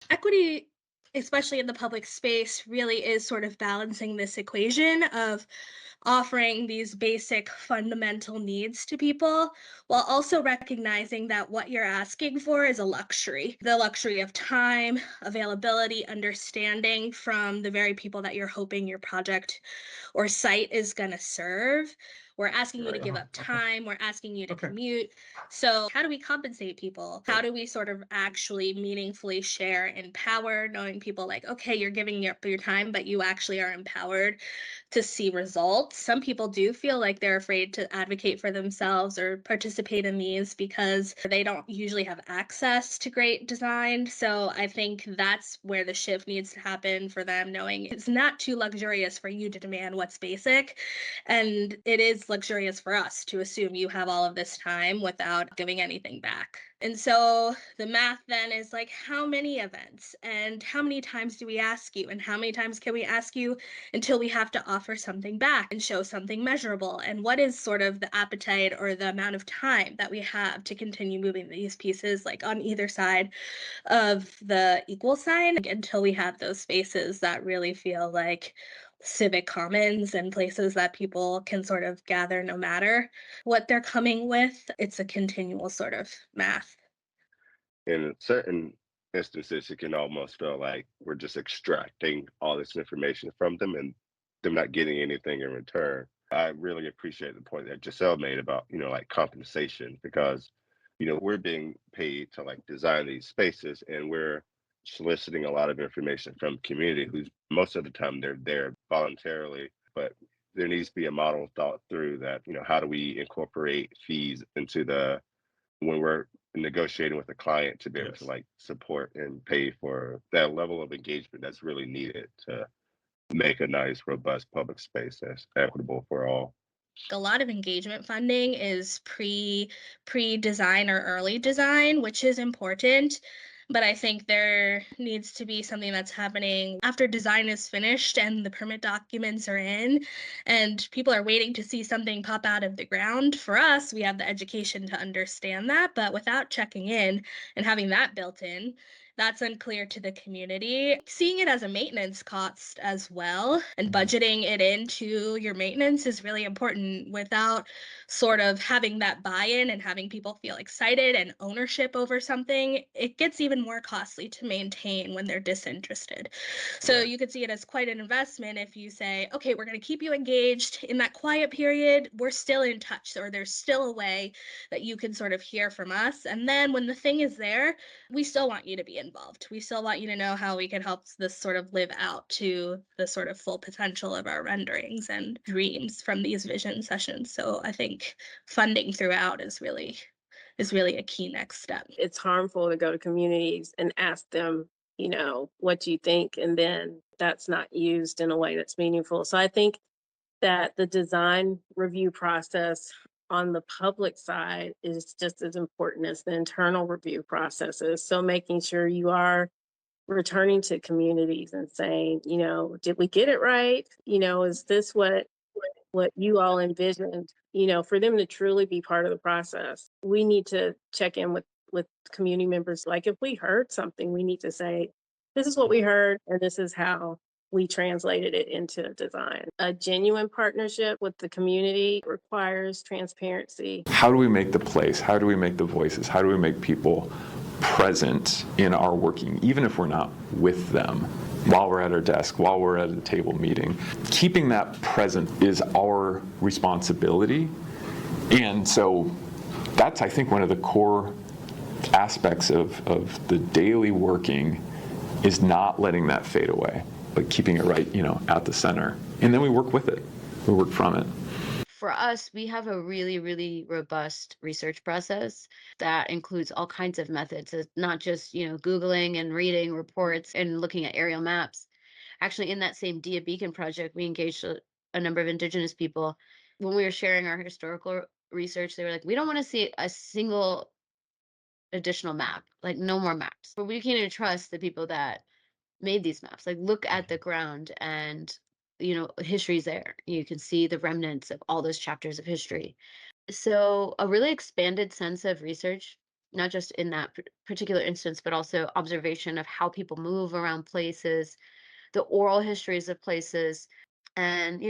Equity, especially in the public space, really is sort of balancing this equation of offering these basic fundamental needs to people while also recognizing that what you're asking for is a luxury, the luxury of time, availability, understanding from the very people that you're hoping your project or site is going to serve. We're asking you to Right. give up Okay. time. We're asking you to Okay. commute. So, how do we compensate people? How Right. do we sort of actually meaningfully share in power, knowing people like, okay, you're giving up your time, but you actually are empowered to see results? Some people do feel like they're afraid to advocate for themselves or participate in these because they don't usually have access to great design. So, I think that's where the shift needs to happen for them, knowing it's not too luxurious for you to demand what's basic. And it is luxurious for us to assume you have all of this time without giving anything back. And so the math then is like, how many events and how many times do we ask you? And how many times can we ask you until we have to offer something back and show something measurable? And what is sort of the appetite or the amount of time that we have to continue moving these pieces, like on either side of the equal sign, like, until we have those spaces that really feel like civic commons and places that people can sort of gather no matter what they're coming with. It's a continual sort of math. In certain instances, it can almost feel like we're just extracting all this information from them and them not getting anything in return. I really appreciate the point that Giselle made about, like compensation because, we're being paid to like design these spaces and we're soliciting a lot of information from the community who's most of the time they're there voluntarily, but there needs to be a model thought through that, how do we incorporate fees into the when we're negotiating with a client to be able to Yes. like support and pay for that level of engagement that's really needed to make a nice, robust public space that's equitable for all. A lot of engagement funding is pre-design or early design, which is important. But I think there needs to be something that's happening after design is finished and the permit documents are in, and people are waiting to see something pop out of the ground. For us, we have the education to understand that, but without checking in and having that built in, that's unclear to the community. Seeing it as a maintenance cost as well and Mhm. budgeting it into your maintenance is really important without sort of having that buy-in and having people feel excited and ownership over something. It gets even more costly to maintain when they're disinterested. So Right. you could see it as quite an investment if you say, okay, we're going to keep you engaged in that quiet period. We're still in touch, or there's still a way that you can sort of hear from us. And then when the thing is there, we still want you to be involved. We still want you to know how we can help this sort of live out to the sort of full potential of our renderings and dreams from these vision sessions. So I think funding throughout is really a key next step. It's harmful to go to communities and ask them, what do you think? And then that's not used in a way that's meaningful. So I think that the design review process on the public side is just as important as the internal review processes. So making sure you are returning to communities and saying, did we get it right? Is this what you all envisioned, for them to truly be part of the process? We need to check in with community members. Like if we heard something, we need to say, this is what we heard and this is how we translated it into design. A genuine partnership with the community requires transparency. How do we make the place? How do we make the voices? How do we make people present in our working, even if we're not with them, while we're at our desk, while we're at a table meeting? Keeping that present is our responsibility. And so that's, I think, one of the core aspects of the daily working is not letting that fade away, but keeping it right, at the center. And then we work with it. We work from it. For us, we have a really, really robust research process that includes all kinds of methods. It's not just, Googling and reading reports and looking at aerial maps. Actually, in that same Dia Beacon project, we engaged a number of Indigenous people. When we were sharing our historical research, they were like, we don't want to see a single additional map, like no more maps. But we can trust the people that made these maps. Like look at the ground and history's there. You can see the remnants of all those chapters of history. So a really expanded sense of research not just in that particular instance, but also observation of how people move around places, the oral histories of places. And,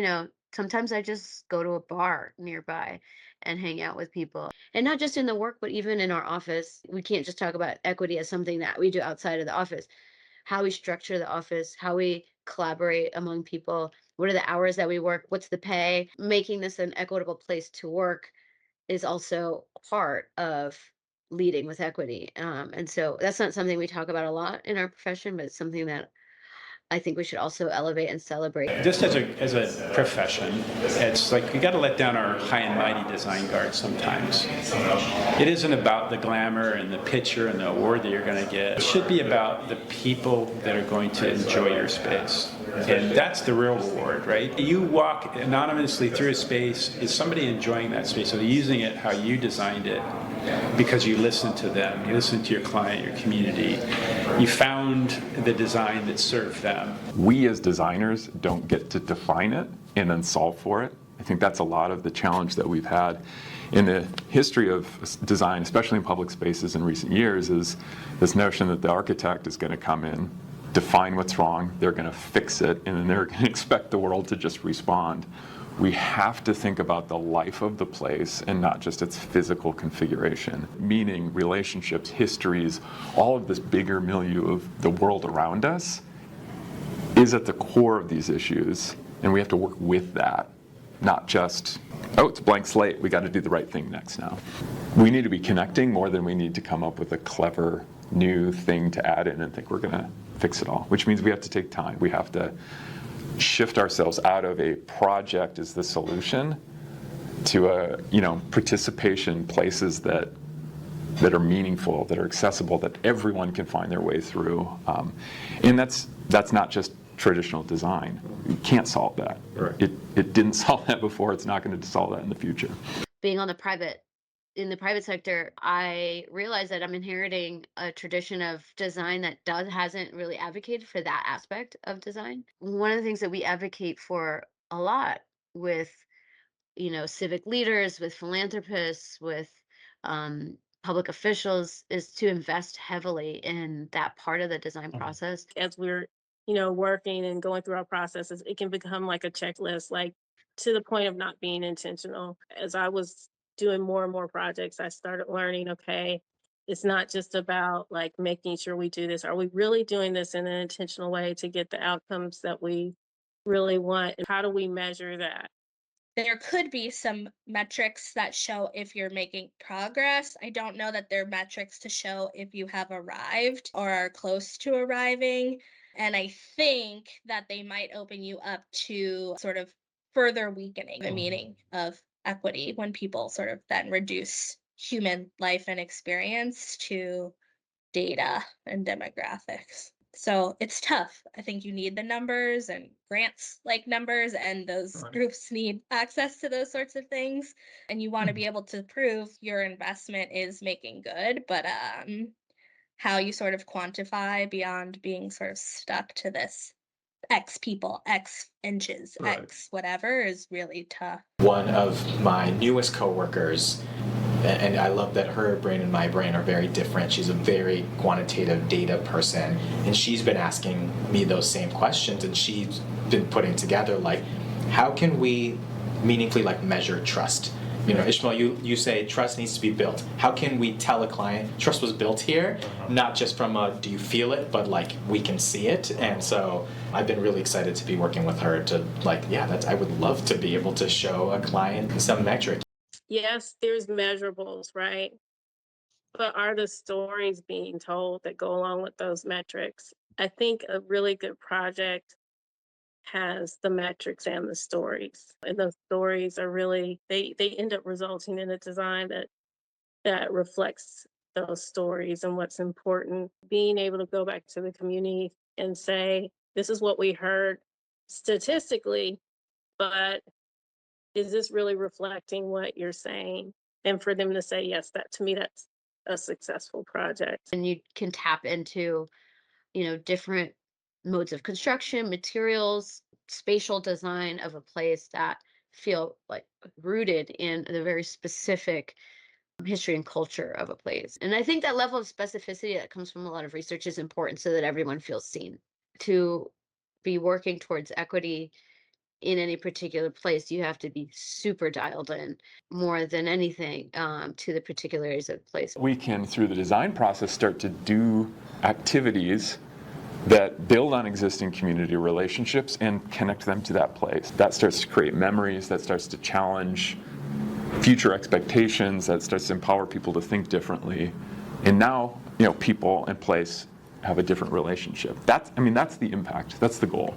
sometimes I just go to a bar nearby and hang out with people. And not just in the work, but even in our office. We can't just talk about equity as something that we do outside of the office. How we structure the office, how we collaborate among people, what are the hours that we work, what's the pay, making this an equitable place to work is also part of leading with equity. And so that's not something we talk about a lot in our profession, but it's something that I think we should also elevate and celebrate. Just as a profession, it's like we got to let down our high and mighty design guard sometimes. It isn't about the glamour and the picture and the award that you're going to get. It should be about the people that are going to enjoy your space. And that's the real reward, right? You walk anonymously through a space, is somebody enjoying that space? Are they using it how you designed it? Because you listened to them, you listened to your client, your community. You found the design that served them. We as designers don't get to define it and then solve for it. I think that's a lot of the challenge that we've had in the history of design, especially in public spaces in recent years, is this notion that the architect is going to come in, define what's wrong, they're going to fix it, and then they're going to expect the world to just respond. We have to think about the life of the place and not just its physical configuration, meaning relationships, histories, all of this bigger milieu of the world around us is at the core of these issues, and we have to work with that, not just, oh, it's a blank slate, we got to do the right thing next now. We need to be connecting more than we need to come up with a clever new thing to add in and think we're going to fix it all, which means we have to take time. We have to shift ourselves out of a project as the solution to a participation, places that are meaningful, that are accessible, that everyone can find their way through. And that's not just traditional design. You can't solve that. Right. It didn't solve that before. It's not going to solve that in the future. Being in the private sector, I realize that I'm inheriting a tradition of design that hasn't really advocated for that aspect of design. One of the things that we advocate for a lot with, civic leaders, with philanthropists, with public officials is to invest heavily in that part of the design process. As we're, working and going through our processes, it can become like a checklist, like to the point of not being intentional. As I was doing more and more projects, I started learning, okay, it's not just about like making sure we do this. Are we really doing this in an intentional way to get the outcomes that we really want? And how do we measure that? There could be some metrics that show if you're making progress. I don't know that they're metrics to show if you have arrived or are close to arriving. And I think that they might open you up to sort of further weakening the meaning of equity when people sort of then reduce human life and experience to data and demographics. So it's tough. I think you need the numbers and grants like numbers, and those groups need access to those sorts of things. And you want to be able to prove your investment is making good, but how you sort of quantify beyond being sort of stuck to this X people, X inches, Right. X whatever is really tough. One of my newest coworkers, and I love that her brain and my brain are very different. She's a very quantitative data person, and she's been asking me those same questions, and she's been putting together like, how can we meaningfully like measure trust? Ishmael, you say trust needs to be built. How can we tell a client trust was built here, not just from a do you feel it, but like we can see it? And so I've been really excited to be working with her to I would love to be able to show a client some metric. Yes, there's measurables, right? But are the stories being told that go along with those metrics? I think a really good project has the metrics and the stories. And those stories are really they end up resulting in a design that reflects those stories and what's important. Being able to go back to the community and say, this is what we heard statistically, but is this really reflecting what you're saying? And for them to say, yes, that to me, that's a successful project. And you can tap into, different modes of construction, materials, spatial design of a place that feel like rooted in the very specific history and culture of a place. And I think that level of specificity that comes from a lot of research is important so that everyone feels seen. To be working towards equity in any particular place, you have to be super dialed in more than anything to the particularities of the place. We can, through the design process, start to do activities that build on existing community relationships and connect them to that place. That starts to create memories, that starts to challenge future expectations, that starts to empower people to think differently. And now, people and place have a different relationship. That's the impact, that's the goal.